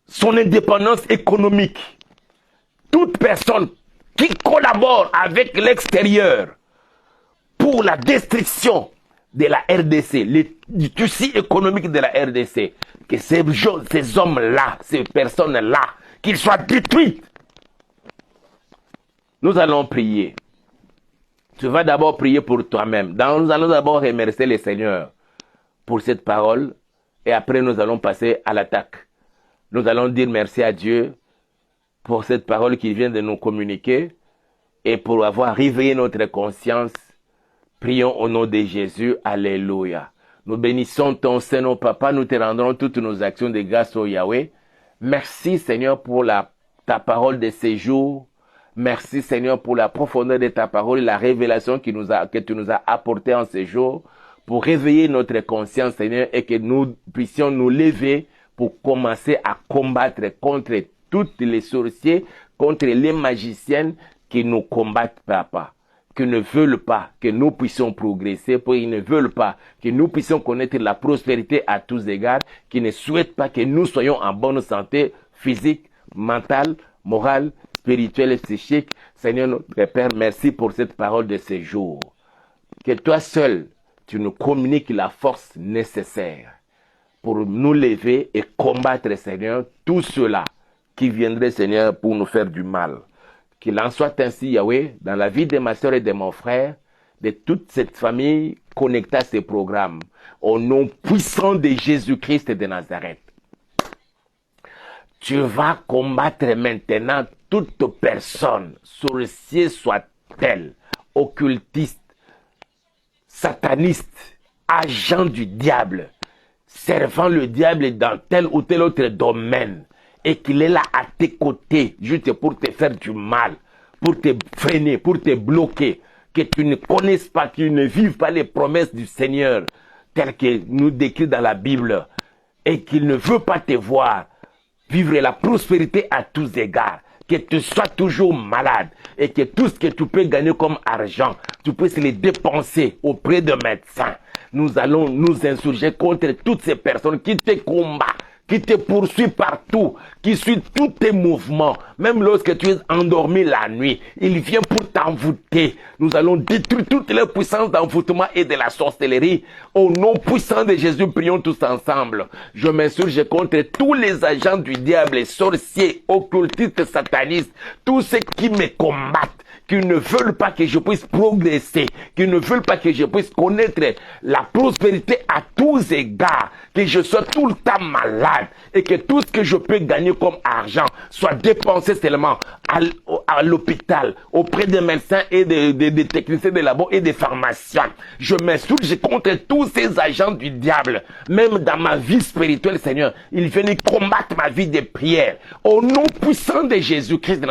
son indépendance économique. Toute personne qui collabore avec l'extérieur pour la destruction de la RDC, du tissu économique de la RDC, que ces hommes-là, ces personnes-là, qu'ils soient détruits. Nous allons prier. Tu vas d'abord prier pour toi-même. Nous allons d'abord remercier le Seigneur pour cette parole et après nous allons passer à l'attaque. Nous allons dire merci à Dieu pour cette parole qu'il vient de nous communiquer et pour avoir réveillé notre conscience. Prions au nom de Jésus. Alléluia. Nous bénissons ton Seigneur, Papa. Nous te rendrons toutes nos actions de grâce au Yahweh. Merci, Seigneur, pour ta parole de ces jours. Merci, Seigneur, pour la profondeur de ta parole et la révélation que tu nous as apportée en ces jours pour réveiller notre conscience, Seigneur, et que nous puissions nous lever pour commencer à combattre contre toutes les sorciers, contre les magiciennes qui nous combattent, Papa, qui ne veulent pas que nous puissions progresser, qui ne veulent pas que nous puissions connaître la prospérité à tous égards, qui ne souhaitent pas que nous soyons en bonne santé physique, mentale, morale, spirituelle et psychique. Seigneur notre Père, merci pour cette parole de ces jours. Que toi seul, tu nous communiques la force nécessaire pour nous lever et combattre, Seigneur, tout cela qui viendrait, Seigneur, pour nous faire du mal. Qu'il en soit ainsi, Yahweh, dans la vie de ma soeur et de mon frère, de toute cette famille connectée à ces programmes, au nom puissant de Jésus-Christ de Nazareth. Tu vas combattre maintenant toute personne, sorcier soit-elle, occultiste, sataniste, agent du diable, servant le diable dans tel ou tel autre domaine, et qu'il est là à tes côtés, juste pour te faire du mal, pour te freiner, pour te bloquer, que tu ne connaisses pas, que tu ne vives pas les promesses du Seigneur, telles que nous décrit dans la Bible, et qu'il ne veut pas te voir vivre la prospérité à tous égards, que tu sois toujours malade, et que tout ce que tu peux gagner comme argent, tu puisses les dépenser auprès de médecins. Nous allons nous insurger contre toutes ces personnes qui te combattent, qui te poursuit partout, qui suit tous tes mouvements, même lorsque tu es endormi la nuit, il vient pour t'envoûter. Nous allons détruire toutes les puissances d'envoûtement et de la sorcellerie. Au nom puissant de Jésus, prions tous ensemble. Je m'insurge contre tous les agents du diable, les sorciers, occultistes, satanistes, tous ceux qui me combattent, qui ne veulent pas que je puisse progresser, qui ne veulent pas que je puisse connaître la prospérité à tous égards, que je sois tout le temps malade et que tout ce que je peux gagner comme argent soit dépensé seulement à l'hôpital, auprès des médecins et des techniciens de labo et des pharmaciens. Je m'insurge contre tous ces agents du diable, même dans ma vie spirituelle, Seigneur. Ils viennent combattre ma vie de prière. Au nom puissant de Jésus-Christ,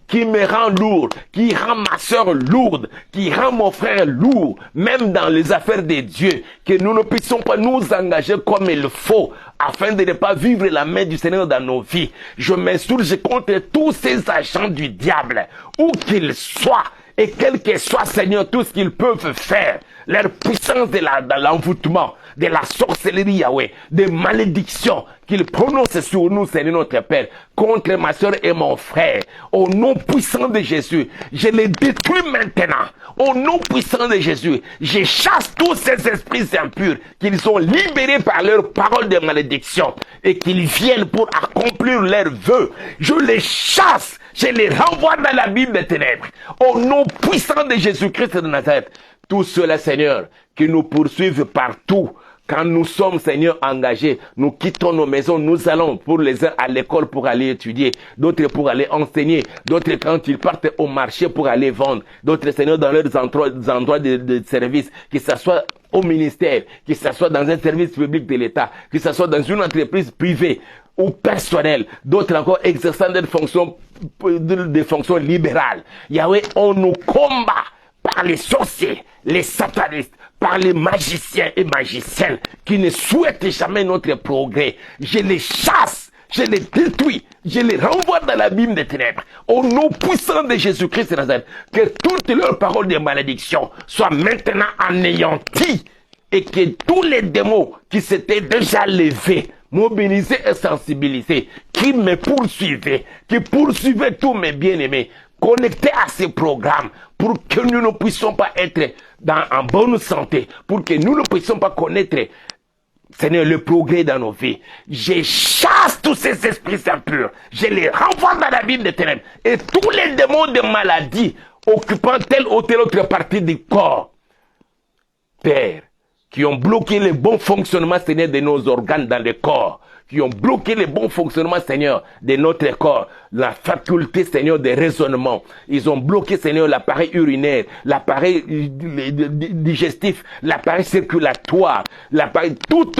qui me rend lourd, qui rend ma soeur lourde, qui rend mon frère lourd, même dans les affaires de Dieu, que nous ne puissions pas nous engager comme il faut, afin de ne pas vivre la main du Seigneur dans nos vies. Je m'insurge contre tous ces agents du diable, où qu'ils soient, et quel que soit, Seigneur, tout ce qu'ils peuvent faire, leur puissance de l'envoûtement, de la sorcellerie, Yahweh, des malédictions qu'ils prononcent sur nous, Seigneur notre Père, contre ma soeur et mon frère, au nom puissant de Jésus, je les détruis maintenant. Au nom puissant de Jésus, je chasse tous ces esprits impurs qu'ils ont libérés par leur parole de malédiction et qu'ils viennent pour accomplir leurs vœux. Je les chasse, je les renvoie dans la Bible des ténèbres. Au nom puissant de Jésus-Christ de Nazareth, tous ceux-là, Seigneur, qui nous poursuivent partout. Quand nous sommes, Seigneur, engagés, nous quittons nos maisons, nous allons pour les uns à l'école pour aller étudier, d'autres pour aller enseigner, d'autres quand ils partent au marché pour aller vendre, d'autres, Seigneur, dans leurs endroits de service, que ce soit au ministère, que ce soit dans un service public de l'État, que ce soit dans une entreprise privée ou personnelle, d'autres encore exerçant des fonctions libérales. Yahweh, on nous combat par les sorciers, les satanistes, par les magiciens et magiciennes qui ne souhaitent jamais notre progrès. Je les chasse, je les détruis, je les renvoie dans l'abîme des ténèbres. Au nom puissant de Jésus-Christ de Nazareth, que toutes leurs paroles de malédiction soient maintenant anéanties et que tous les démons qui s'étaient déjà levés, mobilisés et sensibilisés, qui me poursuivaient, qui poursuivaient tous mes bien-aimés, connectés à ces programmes pour que nous ne puissions pas être en bonne santé, pour que nous ne puissions pas connaître, Seigneur, le progrès dans nos vies. Je chasse tous ces esprits impurs, je les renvoie dans la ville des ténèbres et tous les démons de maladie occupant telle ou telle autre partie du corps, Père, qui ont bloqué le bon fonctionnement, Seigneur, de nos organes dans le corps, qui ont bloqué le bon fonctionnement, Seigneur, de notre corps, la faculté, Seigneur, de raisonnement. Ils ont bloqué, Seigneur, l'appareil urinaire, l'appareil digestif, l'appareil circulatoire, l'appareil, tous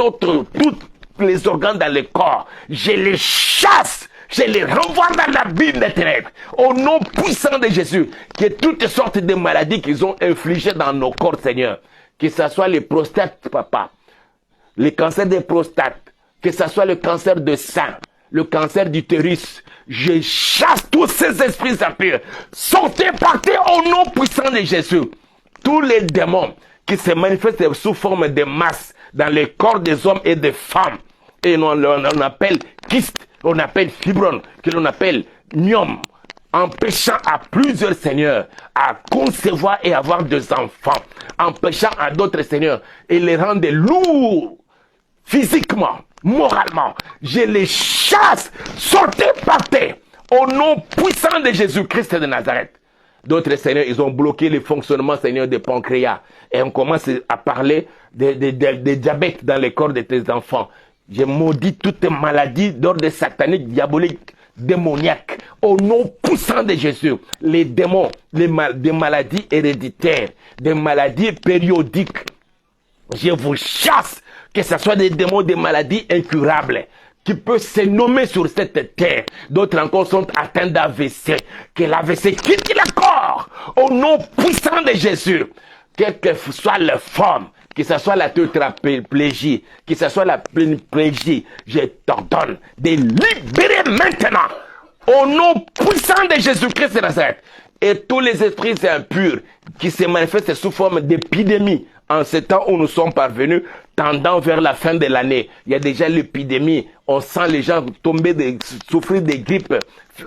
les organes dans le corps. Je les chasse. Je les renvoie dans la Bible des ténèbres. Au nom puissant de Jésus, que toutes sortes de maladies qu'ils ont infligées dans nos corps, Seigneur, que ce soit les prostates, papa, le cancer des prostates, que ce soit le cancer de sein, le cancer d'utérus, je chasse tous ces esprits impurs. Sortez, partez au nom puissant de Jésus. Tous les démons qui se manifestent sous forme de masse dans les corps des hommes et des femmes, et on appelle kyste, on appelle fibrone, que l'on appelle myome, empêchant à plusieurs seigneurs à concevoir et avoir des enfants, empêchant à d'autres seigneurs et les rendre lourds physiquement, moralement. Je les chasse, sortez, partez, au nom puissant de Jésus-Christ de Nazareth. D'autres seigneurs, ils ont bloqué le fonctionnement, Seigneur, des pancréas. Et on commence à parler de diabète dans les corps de tes enfants. Je maudis toutes maladies d'ordre satanique, diabolique, démoniaque. Au nom puissant de Jésus, les démons, des maladies héréditaires, des maladies périodiques, je vous chasse, que ce soit des démons, des maladies incurables, qui peuvent se nommer sur cette terre. D'autres encore sont atteints d'AVC. Que l'AVC quitte le corps, au nom puissant de Jésus. Quelle que soit leur forme, que ce soit la tétraplégie, que ce soit la pléniplégie, je t'ordonne de libérer maintenant, au nom puissant de Jésus-Christ de Nazareth. Et tous les esprits impurs qui se manifestent sous forme d'épidémie en ce temps où nous sommes parvenus, tendant vers la fin de l'année. Il y a déjà l'épidémie. On sent les gens tomber, souffrir des grippes,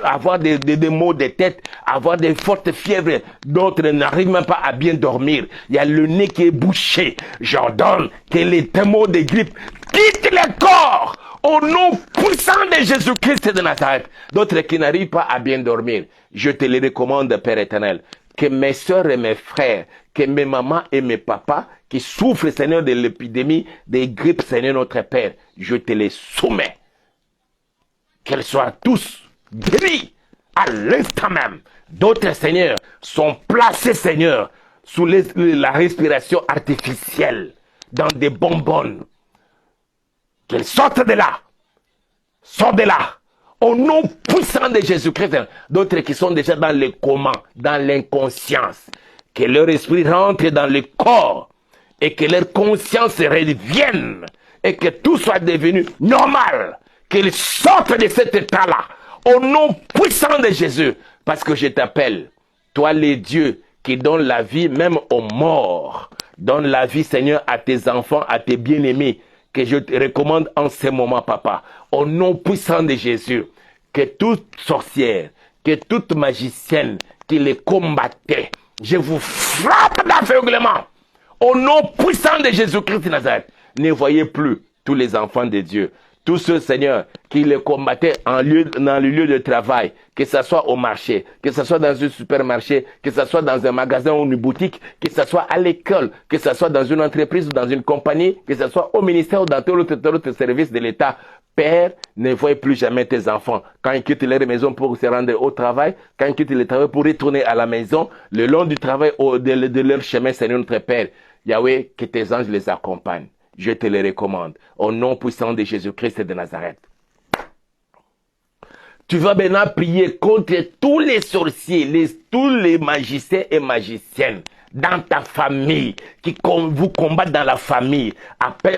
avoir des maux de tête, avoir des fortes fièvres. D'autres n'arrivent même pas à bien dormir. Il y a le nez qui est bouché. J'ordonne que les maux de grippe quittent le corps au nom puissant de Jésus-Christ de Nazareth. D'autres qui n'arrivent pas à bien dormir. Je te les recommande, Père éternel. Que mes sœurs et mes frères, que mes mamans et mes papas qui souffrent, Seigneur, de l'épidémie des grippes, Seigneur notre Père, je te les soumets. Qu'elles soient tous guéris à l'instant même. D'autres, Seigneur, sont placés, Seigneur, sous la respiration artificielle, dans des bonbonnes. Qu'elles sortent de là. Sortent de là. Au nom puissant de Jésus-Christ, d'autres qui sont déjà dans le coma, dans l'inconscience, que leur esprit rentre dans le corps et que leur conscience revienne et que tout soit devenu normal, qu'ils sortent de cet état-là, au nom puissant de Jésus, parce que je t'appelle, toi les dieux qui donnent la vie même aux morts, donne la vie, Seigneur, à tes enfants, à tes bien-aimés, que je te recommande en ce moment, papa, au nom puissant de Jésus, que toute sorcière, que toute magicienne qui les combattait, je vous frappe d'aveuglement, au nom puissant de Jésus-Christ de Nazareth. Ne voyez plus tous les enfants de Dieu, tous ceux, Seigneur, qui les combattaient dans le lieu de travail, que ce soit au marché, que ce soit dans un supermarché, que ce soit dans un magasin ou une boutique, que ce soit à l'école, que ce soit dans une entreprise ou dans une compagnie, que ce soit au ministère ou dans tel autre service de l'État. Père, ne voyez plus jamais tes enfants. Quand ils quittent leur maison pour se rendre au travail, quand ils quittent le travail pour retourner à la maison, le long du travail de leur chemin, Seigneur notre Père, Yahweh, que tes anges les accompagnent. Je te les recommande. Au nom puissant de Jésus-Christ de Nazareth. Tu vas maintenant prier contre tous les sorciers, tous les magiciens et magiciennes dans ta famille, qui vous combattent dans la famille,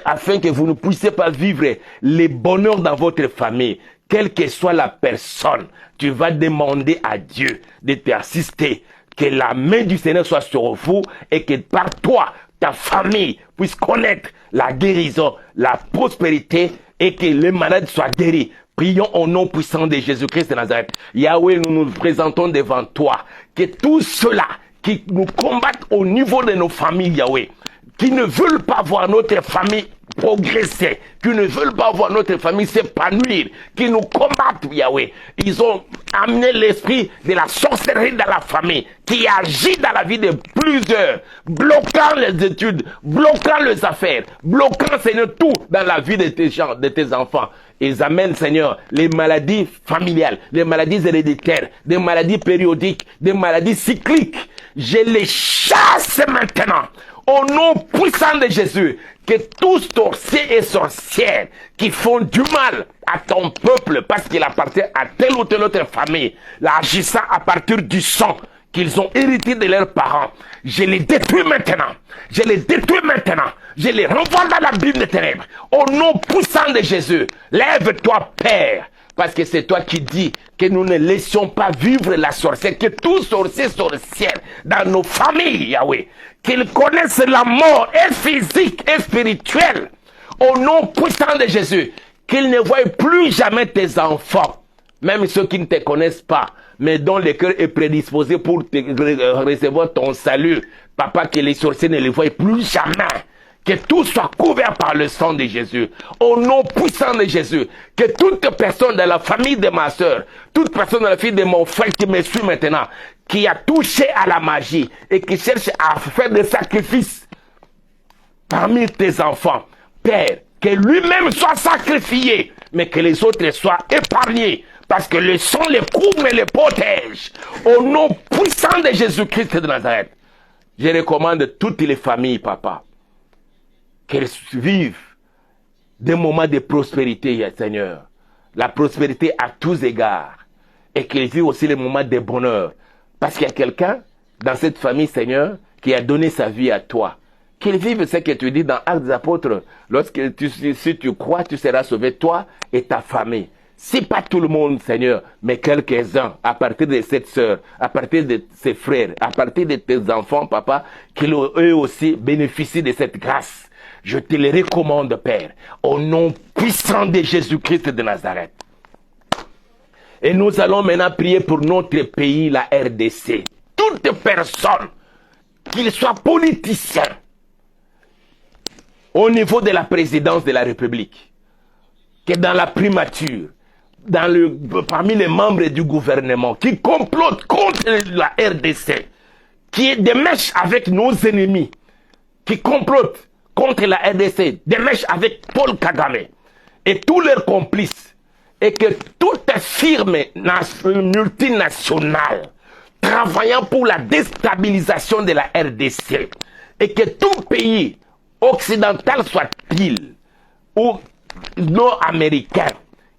afin que vous ne puissiez pas vivre les bonheurs dans votre famille. Quelle que soit la personne, tu vas demander à Dieu de t'assister, que la main du Seigneur soit sur vous et que par toi, ta famille puisse connaître la guérison, la prospérité et que les malades soient guéris. Prions au nom puissant de Jésus-Christ de Nazareth. Yahweh, nous nous présentons devant toi. Que tous ceux-là qui nous combattent au niveau de nos familles, Yahweh, qui ne veulent pas voir notre famille progresser, qui ne veulent pas voir notre famille s'épanouir, qui nous combattent, Yahweh. Ils ont amené l'esprit de la sorcellerie dans la famille, qui agit dans la vie de plusieurs, bloquant les études, bloquant les affaires, bloquant, Seigneur, tout dans la vie de tes gens, de tes enfants. Ils amènent, Seigneur, les maladies familiales, les maladies héréditaires, des maladies périodiques, des maladies cycliques. Je les chasse maintenant. Au nom puissant de Jésus, que tous sorciers et sorcières qui font du mal à ton peuple parce qu'il appartient à telle ou telle autre famille, agissant à partir du sang qu'ils ont hérité de leurs parents, je les détruis maintenant. Je les détruis maintenant. Je les renvoie dans la Bible des ténèbres. Au nom puissant de Jésus, lève-toi, Père. Parce que c'est toi qui dis que nous ne laissions pas vivre la sorcière, que tous sorciers, sorcières dans nos familles, Yahweh, qu'ils connaissent la mort et physique et spirituelle, au nom puissant de Jésus, qu'ils ne voient plus jamais tes enfants, même ceux qui ne te connaissent pas, mais dont le cœur est prédisposé pour recevoir ton salut. Papa, que les sorciers ne les voient plus jamais. Que tout soit couvert par le sang de Jésus. Au nom puissant de Jésus. Que toute personne dans la famille de ma soeur, toute personne dans la famille de mon frère qui me suit maintenant, qui a touché à la magie et qui cherche à faire des sacrifices parmi tes enfants, Père, que lui-même soit sacrifié, mais que les autres soient épargnés, parce que le sang les couvre et les protège. Au nom puissant de Jésus-Christ de Nazareth, je recommande toutes les familles, papa, qu'elles vivent des moments de prospérité, Seigneur. La prospérité à tous égards. Et qu'elles vivent aussi les moments de bonheur. Parce qu'il y a quelqu'un dans cette famille, Seigneur, qui a donné sa vie à toi. Qu'ils vivent ce que tu dis dans Actes des Apôtres. Si tu crois, tu seras sauvé, toi et ta famille. Si pas tout le monde, Seigneur, mais quelques-uns, à partir de cette sœur, à partir de ses frères, à partir de tes enfants, papa, qu'ils eux aussi bénéficient de cette grâce. Je te les recommande, Père, au nom puissant de Jésus-Christ de Nazareth. Et nous allons maintenant prier pour notre pays, la RDC. Toute personne, qu'il soit politicien, au niveau de la présidence de la République, que dans la primature, parmi les membres du gouvernement, qui complotent contre la RDC, qui est des mèches avec nos ennemis, qui complotent contre la RDC, des mèches avec Paul Kagame et tous leurs complices, et que toute firme multinationale travaillant pour la déstabilisation de la RDC, et que tout pays occidental soit-il, ou nord-américain,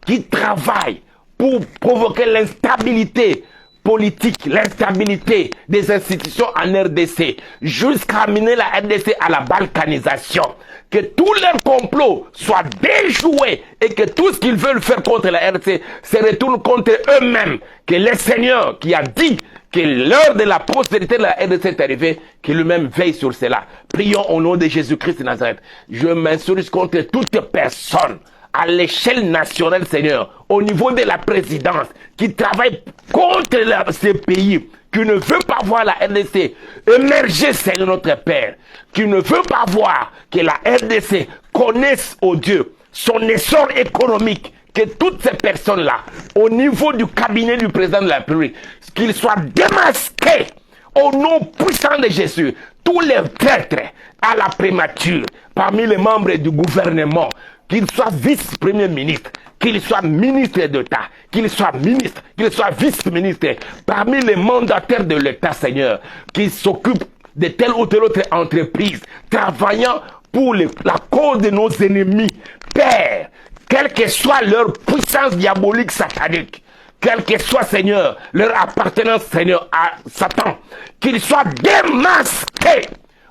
qui travaille pour provoquer l'instabilité politique, l'instabilité des institutions en RDC, jusqu'à amener la RDC à la balkanisation, que tous leurs complots soient déjoués et que tout ce qu'ils veulent faire contre la RDC se retourne contre eux-mêmes, que le Seigneur qui a dit que l'heure de la prospérité de la RDC est arrivée, qu'il lui-même veille sur cela. Prions au nom de Jésus-Christ de Nazareth. Je m'insurge contre toute personne à l'échelle nationale, Seigneur, au niveau de la présidence, qui travaille contre ces pays, qui ne veut pas voir la RDC émerger, Seigneur notre Père, qui ne veut pas voir que la RDC connaisse, oh Dieu, son essor économique, que toutes ces personnes-là, au niveau du cabinet du président de la République, qu'ils soient démasqués au nom puissant de Jésus, tous les traîtres à la primature, parmi les membres du gouvernement, qu'ils soient vice-premier ministre, qu'ils soient ministre d'État, qu'ils soient ministre, qu'ils soient vice-ministre, parmi les mandataires de l'État, Seigneur, qui s'occupent de telle ou telle autre entreprise, travaillant pour la cause de nos ennemis. Père, quelle que soit leur puissance diabolique satanique, quelle que soit, Seigneur, leur appartenance, Seigneur, à Satan, qu'ils soient démasqués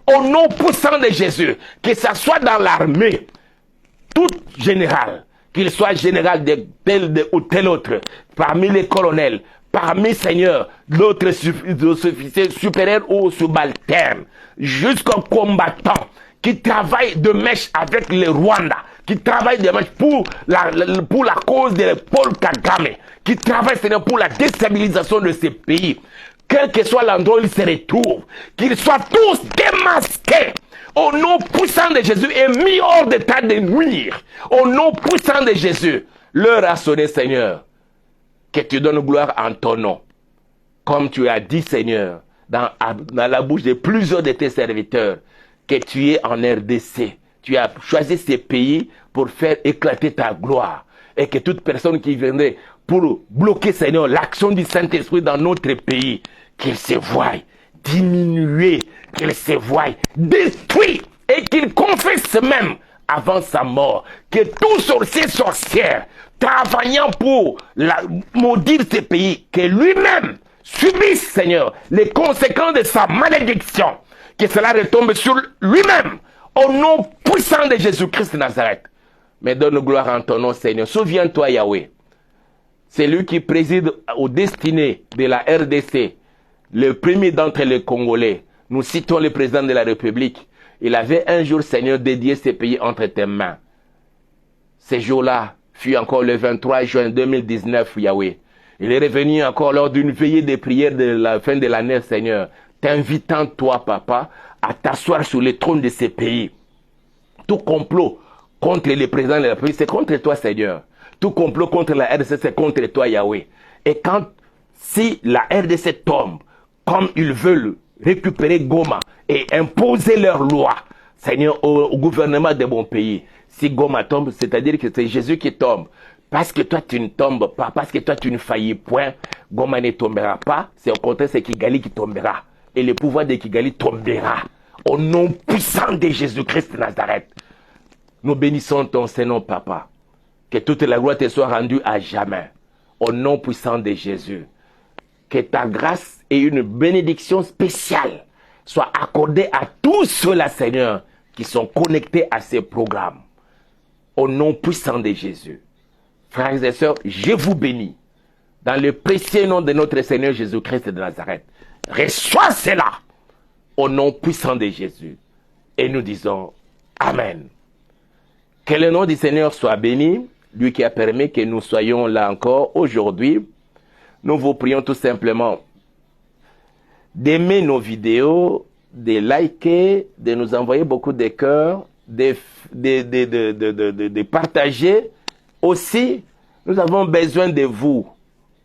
au nom puissant de Jésus, que ce soit dans l'armée, tout général, qu'il soit général de tel ou tel autre, parmi les colonels, parmi, Seigneur, d'autres officiers supérieurs ou subalternes, jusqu'aux combattants qui travaillent de mèche avec le Rwanda, qui travaillent de mèche pour la cause de Paul Kagame, qui travaillent, Seigneur, pour la déstabilisation de ces pays, quel que soit l'endroit où ils se retrouvent, qu'ils soient tous démasqués au nom puissant de Jésus et mis hors d'état de nuire. Au nom puissant de Jésus, l'heure a sonné, Seigneur, que tu donnes gloire en ton nom. Comme tu as dit, Seigneur, dans la bouche de plusieurs de tes serviteurs, que tu es en RDC. Tu as choisi ces pays pour faire éclater ta gloire. Et que toute personne qui viendrait pour bloquer, Seigneur, l'action du Saint-Esprit dans notre pays, qu'il se voie diminuer, qu'il se voie détruit et qu'il confesse même avant sa mort que tous sorciers sorcières travaillant pour maudire ces pays, que lui-même subisse, Seigneur, les conséquences de sa malédiction, que cela retombe sur lui-même au nom puissant de Jésus-Christ de Nazareth. Mais donne gloire en ton nom, Seigneur. Souviens-toi, Yahweh, c'est lui qui préside aux destinées de la RDC, le premier d'entre les Congolais. Nous citons le président de la République. Il avait un jour, Seigneur, dédié ces pays entre tes mains. Ce jour-là fut encore le 23 juin 2019, Yahweh. Il est revenu encore lors d'une veillée de prière de la fin de l'année, Seigneur, t'invitant, toi, Papa, à t'asseoir sur le trône de ces pays. Tout complot contre les présidents de la République, c'est contre toi, Seigneur. Tout complot contre la RDC, c'est contre toi, Yahweh. Et si la RDC tombe, comme ils veulent récupérer Goma et imposer leurs lois, Seigneur, au gouvernement de mon pays, si Goma tombe, c'est-à-dire que c'est Jésus qui tombe. Parce que toi, tu ne tombes pas, parce que toi, tu ne faillis point, Goma ne tombera pas. C'est au contraire, c'est Kigali qui tombera. Et le pouvoir de Kigali tombera. Au nom puissant de Jésus-Christ de Nazareth. Nous bénissons ton Seigneur, Papa. Que toute la gloire te soit rendue à jamais. Au nom puissant de Jésus. Que ta grâce et une bénédiction spéciale soient accordées à tous ceux-là, Seigneur, qui sont connectés à ces programmes. Au nom puissant de Jésus. frères et sœurs, je vous bénis. Dans le précieux nom de notre Seigneur Jésus-Christ de Nazareth. Reçois cela au nom puissant de Jésus. Et nous disons Amen. Que le nom du Seigneur soit béni, lui qui a permis que nous soyons là encore aujourd'hui. Nous vous prions tout simplement d'aimer nos vidéos, de liker, de nous envoyer beaucoup de cœurs, de partager. Aussi, nous avons besoin de vous,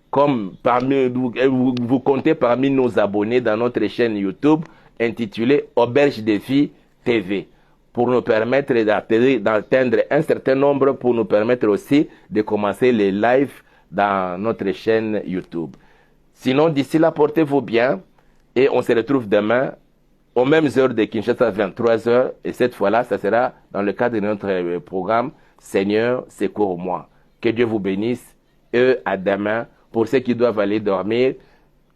comme vous comptez parmi nos abonnés dans notre chaîne YouTube intitulée Auberge des Filles TV, pour nous permettre d'atteindre un certain nombre, pour nous permettre aussi de commencer les lives dans notre chaîne YouTube. Sinon, d'ici là, portez-vous bien et on se retrouve demain aux mêmes heures de Kinshasa, 23h. Et cette fois-là, ça sera dans le cadre de notre programme Seigneur, secours-moi. Que Dieu vous bénisse et à demain. Pour ceux qui doivent aller dormir,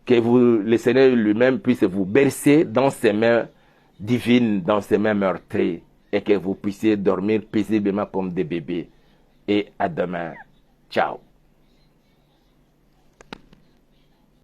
que le Seigneur lui-même puisse vous bercer dans ses mains divines, dans ses mains meurtries, et que vous puissiez dormir paisiblement comme des bébés. Et à demain. Ciao.